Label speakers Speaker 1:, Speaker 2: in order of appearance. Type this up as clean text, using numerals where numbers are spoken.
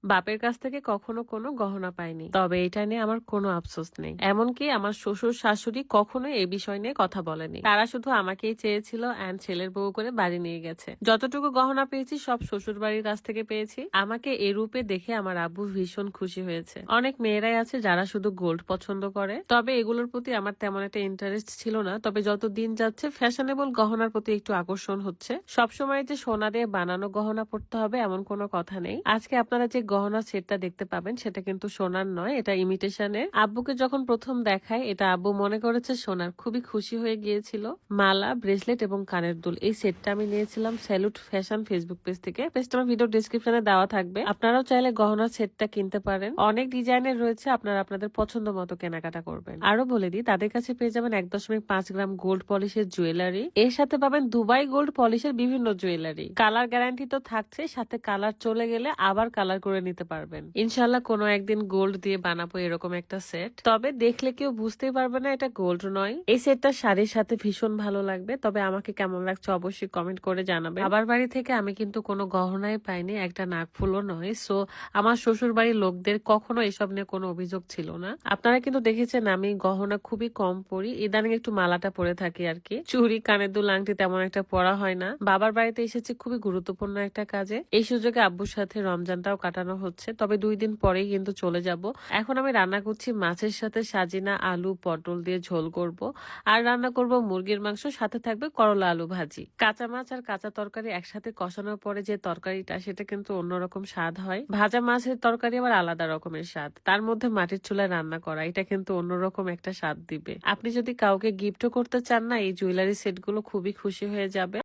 Speaker 1: বাপের কাছ থেকে কখনো কোনো গহনা পাইনি, তবে এটা নিয়ে আমার কোনো আফসোস নেই। এমনকি আমার শ্বশুর শাশুড়ি কখনো এই বিষয় নিয়ে কথা বলেনি, তারা শুধু আমাকেই চেয়েছিল এন্ড ছেলের বউ করে বাড়ি নিয়ে গেছে। যতটুকু গহনা পেয়েছি সব শ্বশুর বাড়ির কাছ থেকে পেয়েছি। আমাকে এই রূপে দেখে আমার আব্বু ভীষণ খুশি হয়েছে। অনেক মেয়েরাই আছে যারা শুধু গোল্ড পছন্দ করে, তবে এগুলোর প্রতি আমার তেমন একটা ইন্টারেস্ট ছিল না। তবে যত দিন যাচ্ছে ফ্যাশনেবল গহনার প্রতি একটু আকর্ষণ হচ্ছে। সবসময় যে সোনা দিয়ে বানানো গহনা পড়তে হবে এমন কোনো কথা নেই। আজকে আপনারা যে গহনা সেটটা দেখতে পাবেন সেটা কিন্তু সোনার নয়, এটা ইমিটেশনের। আব্বুকে যখন প্রথম দেখায় এটা আব্বু মনে করেছে সোনার, খুবই খুশি হয়ে গিয়েছিল। মালা, ব্রেসলেট এবং কানের দুল, এই সেটটা আমি নিয়েছিলাম স্যালুট ফ্যাশন ফেসবুক পেজ থেকে। পেজটা আমার ভিডিও ডেসক্রিপশনে দেওয়া থাকবে, আপনারাও চাইলে গহনার সেটটা কিনতে পারেন। অনেক ডিজাইনের রয়েছে, আপনারা আপনাদের পছন্দ মতো কেনাকাটা করবেন। আরো বলে দিই, তাদের কাছে পেয়ে যাবেন 1.5 গ্রাম গোল্ড পলিশের জুয়েলারি, এর সাথে পাবেন দুবাই গোল্ড পলিশের বিভিন্ন জুয়েলারি। কালার গ্যারান্টি তো থাকছে, সাথে কালার চলে গেলে আবার কালার করে নিতে পারবেন। ইনশাল্লাহ কোনো একদিন গোল্ড দিয়ে বানাবো এরকম একটা সেট, তবে দেখলে কেউ বুঝতেই পারবে না এটা গোল্ড নয়। এই সেটটা শাড়ির সাথে ভীষণ ভালো লাগবে, তবে আমাকে কেমন লাগছে অবশ্যই কমেন্ট করে জানাবেন। বাবার বাড়ি থেকে আমি কিন্তু কোনো গহনাই পাইনি, একটা নাকফুলও নয়। সো আমার শ্বশুর বাড়ির লোকদের কখনো এসব নিয়ে কোনো অভিযোগ ছিল না। আপনারা কিন্তু দেখেছেন আমি গহনা খুবই কম পরি, ইদানিং একটু মালাটা পরে থাকি আর কি। চুড়ি, কানের দুল, আংটি তেমন একটা পরা হয় না। বাবার বাড়িতে এসেছি খুবই গুরুত্বপূর্ণ একটা কাজে, এই সুযোগে আব্বুর সাথে রমজানটাও কাটানো হচ্ছে। তবে 2 দিন পরেই কিন্তু চলে যাব। এখন আমি রান্না করছি মাছের সাথে সাজিনা আলু পটল দিয়ে ঝোল করব, আর রান্না করব মুরগির মাংস, সাথে থাকবে করলা আলু ভাজি। কাঁচা মাছ আর কাঁচা তরকারি একসাথে কষানোর পরে যে তরকারিটা, সেটা কিন্তু অন্যরকম স্বাদ হয়। ভাজা মাছের তরকারি আবার আলাদা রকমের স্বাদ, তার মধ্যে মাটির চুলায় রান্না করা, এটা কিন্তু অন্যরকম একটা স্বাদ দিবে। আপনি যদি কাউকে গিফটও করতে চান না, এই জুয়েলারি সেট গুলো খুবই খুশি হয়ে যাবে।